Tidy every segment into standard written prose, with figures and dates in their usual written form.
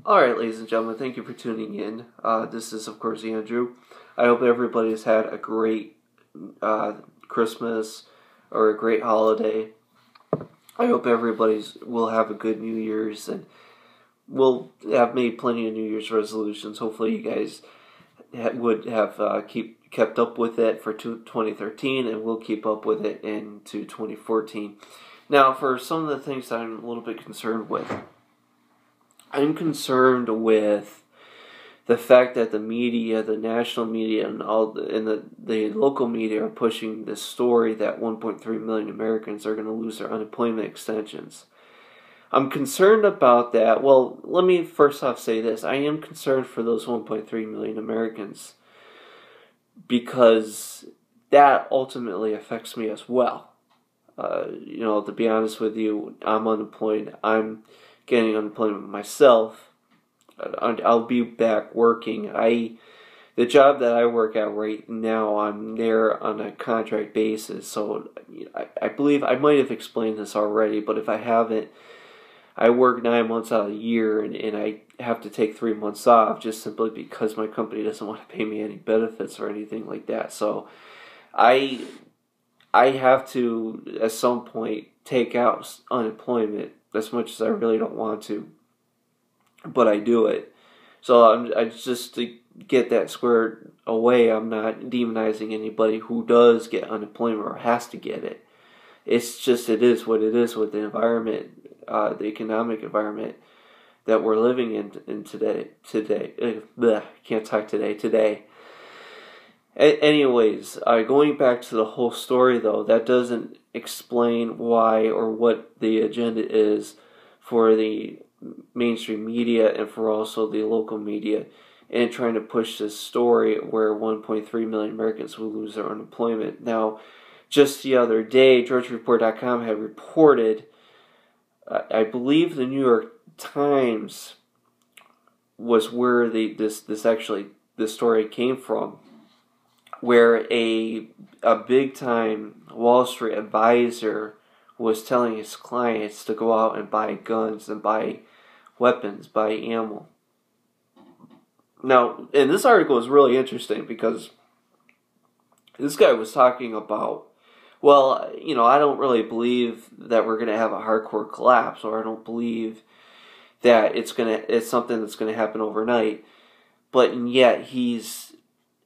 Alright, ladies and gentlemen, thank you for tuning in. This is, of course, Andrew. I hope everybody's had a great Christmas or a great holiday. I hope everybody's will have a good New Year's, and we'll have made plenty of New Year's resolutions. Hopefully you guys would have kept up with it for 2013, and we'll keep up with it into 2014. Now, for some of the things that I'm a little bit concerned with, I'm concerned with the fact that the media, the national media, and the local media are pushing this story that 1.3 million Americans are going to lose their unemployment extensions. I'm concerned about that. Well, let me first off say this. I am concerned for those 1.3 million Americans because that ultimately affects me as well. To be honest with you, I'm unemployed. I'm getting unemployment myself. I'll be back working. The job that I work at right now, I'm there on a contract basis. So I believe I might have explained this already, but if I haven't, I work 9 months out of the year, and I have to take 3 months off just simply because my company doesn't want to pay me any benefits or anything like that. So I have to, at some point, take out unemployment as much as I really don't want to, but I do it. So I just to get that squared away, I'm not demonizing anybody who does get unemployment or has to get it. It's just, it is what it is with the environment, the economic environment that we're living in today. Can't talk today. Anyways, going back to the whole story though, that doesn't explain why or what the agenda is for the mainstream media and for also the local media in trying to push this story where 1.3 million Americans will lose their unemployment. Now, just the other day, GeorgiaReport.com had reported, I believe the New York Times was where this story came from, where a big-time Wall Street advisor was telling his clients to go out and buy guns and buy weapons, buy ammo. Now, and this article is really interesting because this guy was talking about, well, I don't really believe that we're going to have a hardcore collapse, or I don't believe that it's something that's going to happen overnight, but yet he's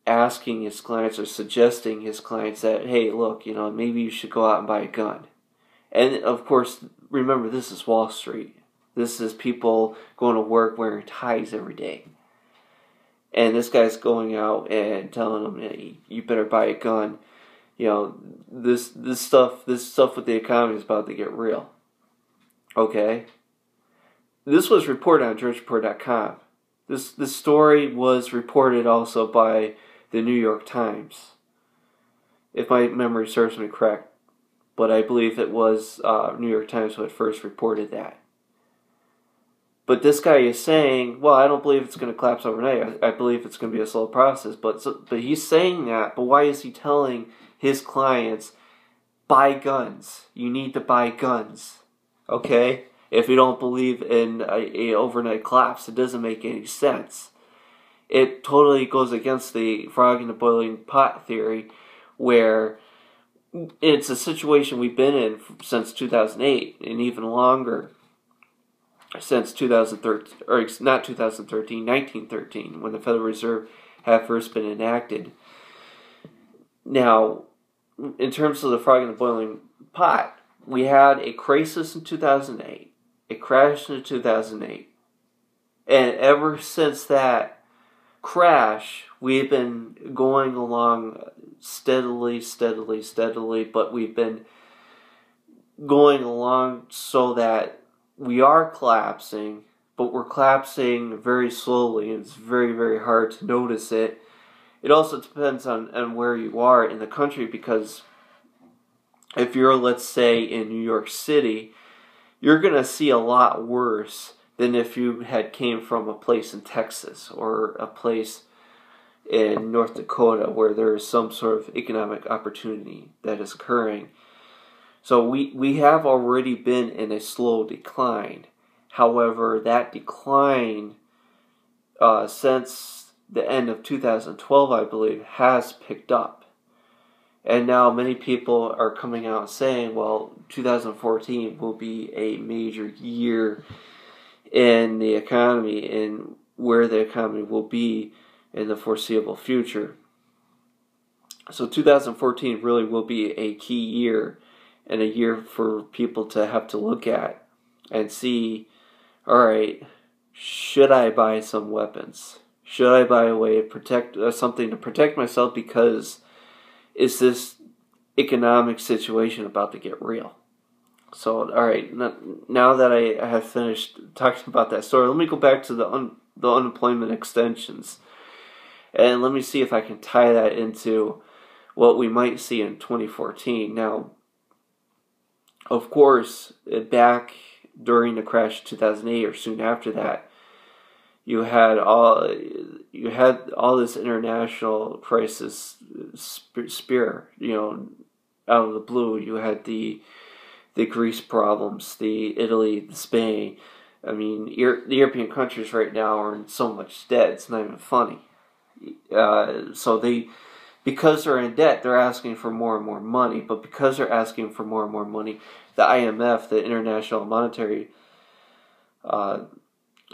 asking his clients or suggesting his clients that, hey, look, maybe you should go out and buy a gun. And of course, remember, this is Wall Street. This is people going to work wearing ties every day. And this guy's going out and telling them, hey, you better buy a gun. This stuff with the economy is about to get real. Okay? This was reported on GeorgiaReport.com. This story was reported also by the New York Times, if my memory serves me correct. But I believe it was New York Times who had first reported that. But this guy is saying, well, I don't believe it's going to collapse overnight. I believe it's going to be a slow process. But he's saying that, but why is he telling his clients, buy guns? You need to buy guns. Okay? If you don't believe in a overnight collapse, it doesn't make any sense. It totally goes against the frog in the boiling pot theory, where it's a situation we've been in since 2008, and even longer, since 2013, or not 2013, 1913, when the Federal Reserve had first been enacted. Now, in terms of the frog in the boiling pot, we had a crisis in 2008, a crash in 2008, and ever since that crash, we've been going along steadily, but we've been going along so that we are collapsing, but we're collapsing very slowly, and it's very, very hard to notice it. It also depends on where you are in the country, because if you're, let's say, in New York City, you're going to see a lot worse than if you had came from a place in Texas or a place in North Dakota where there is some sort of economic opportunity that is occurring. So we have already been in a slow decline. However, that decline since the end of 2012, I believe, has picked up. And now many people are coming out saying, well, 2014 will be a major year in the economy and where the economy will be in the foreseeable future. So 2014 really will be a key year and a year for people to have to look at and see, all right, should I buy some weapons? Should I buy a way to protect something to protect myself, because is this economic situation about to get real? So, all right, now that I have finished talking about that story, let me go back to the unemployment extensions, and let me see if I can tie that into what we might see in 2014. Now, of course, back during the crash of 2008 or soon after that, you had all this international crisis spear, out of the blue. You had the Greece problems, the Italy, the Spain. I mean, the European countries right now are in so much debt, it's not even funny. Because they're in debt, they're asking for more and more money. But because they're asking for more and more money, the IMF, the International Monetary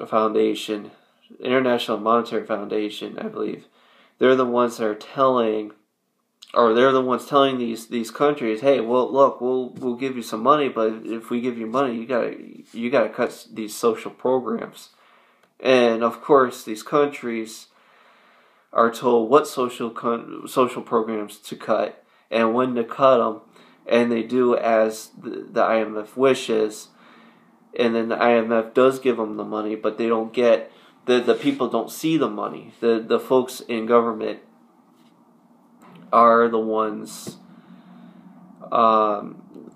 Foundation, I believe, they're the ones that are telling these countries, hey, well, look, we'll give you some money, but if we give you money, you gotta cut these social programs. And of course, these countries are told what social programs to cut and when to cut them, and they do as the IMF wishes, and then the IMF does give them the money, but they don't get, the people don't see the money. The folks in government are the ones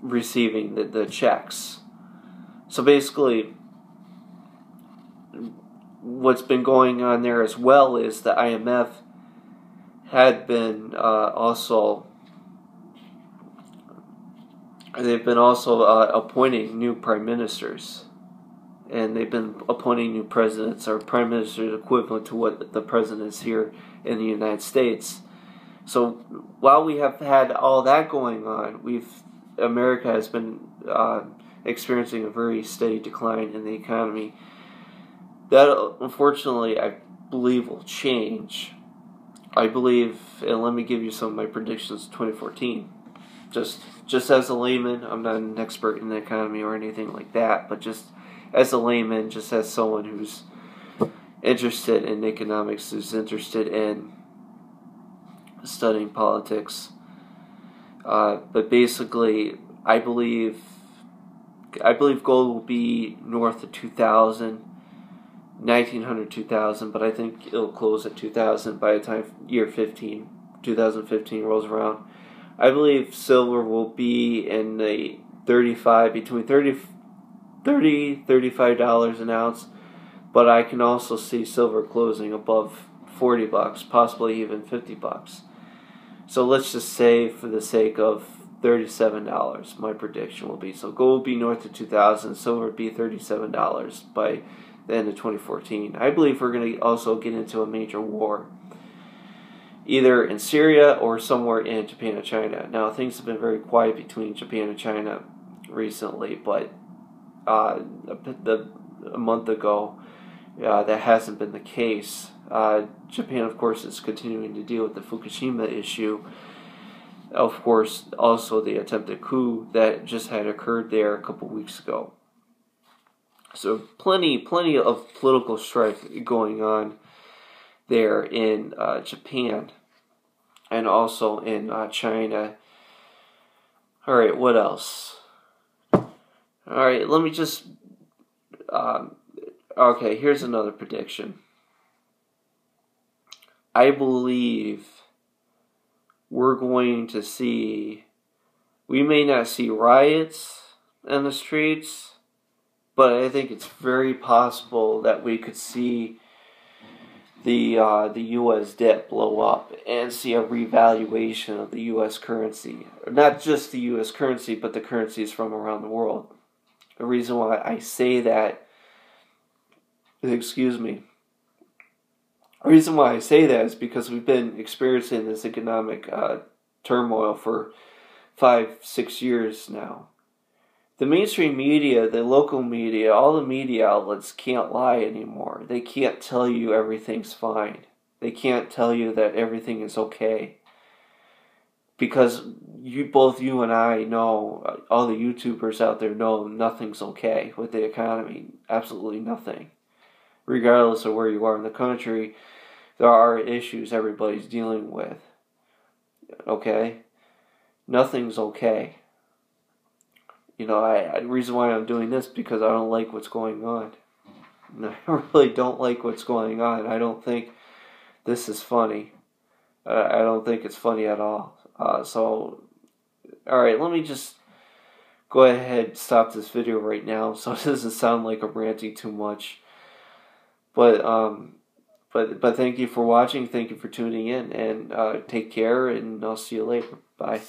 receiving the checks. So basically, what's been going on there as well is the IMF had been they've been also appointing new prime ministers, and they've been appointing new presidents, or prime ministers equivalent to what the president is here in the United States. So while we have had all that going on, America has been experiencing a very steady decline in the economy. That, unfortunately, I believe will change. I believe, and let me give you some of my predictions of 2014. Just as a layman, I'm not an expert in the economy or anything like that, but just as a layman, just as someone who's interested in economics, who's interested in studying politics. But basically, I believe gold will be north of 2,000. 1900, 2000, but I think it'll close at 2000 by the time 2015 rolls around. I believe silver will be in the between $35 an ounce, but I can also see silver closing above $40, possibly even $50. So let's just say, for the sake of $37, my prediction will be. So gold will be north of 2,000, silver will be $37 by the end of 2014. I believe we're going to also get into a major war, either in Syria or somewhere in Japan and China. Now, things have been very quiet between Japan and China recently, but a month ago, that hasn't been the case. Japan, of course, is continuing to deal with the Fukushima issue. Of course, also the attempted coup that just had occurred there a couple weeks ago. So plenty of political strife going on there in Japan and also in China. All right, what else? All right, let me just... okay, here's another prediction. I believe we're going to see... We may not see riots in the streets, but I think it's very possible that we could see the U.S. debt blow up and see a revaluation of the U.S. currency. Not just the U.S. currency, but the currencies from around the world. The reason why I say that, excuse me, The reason why I say that is because we've been experiencing this economic turmoil for 5, 6 years now. The mainstream media, the local media, all the media outlets can't lie anymore. They can't tell you everything's fine. They can't tell you that everything is okay. Because both you and I know, all the YouTubers out there know nothing's okay with the economy. Absolutely nothing. Regardless of where you are in the country, there are issues everybody's dealing with. Okay? Nothing's okay. You know, the reason why I'm doing this because I don't like what's going on. I really don't like what's going on. I don't think this is funny. I don't think it's funny at all. Alright, let me just go ahead and stop this video right now so it doesn't sound like I'm ranting too much. But thank you for watching. Thank you for tuning in. And take care, and I'll see you later. Bye.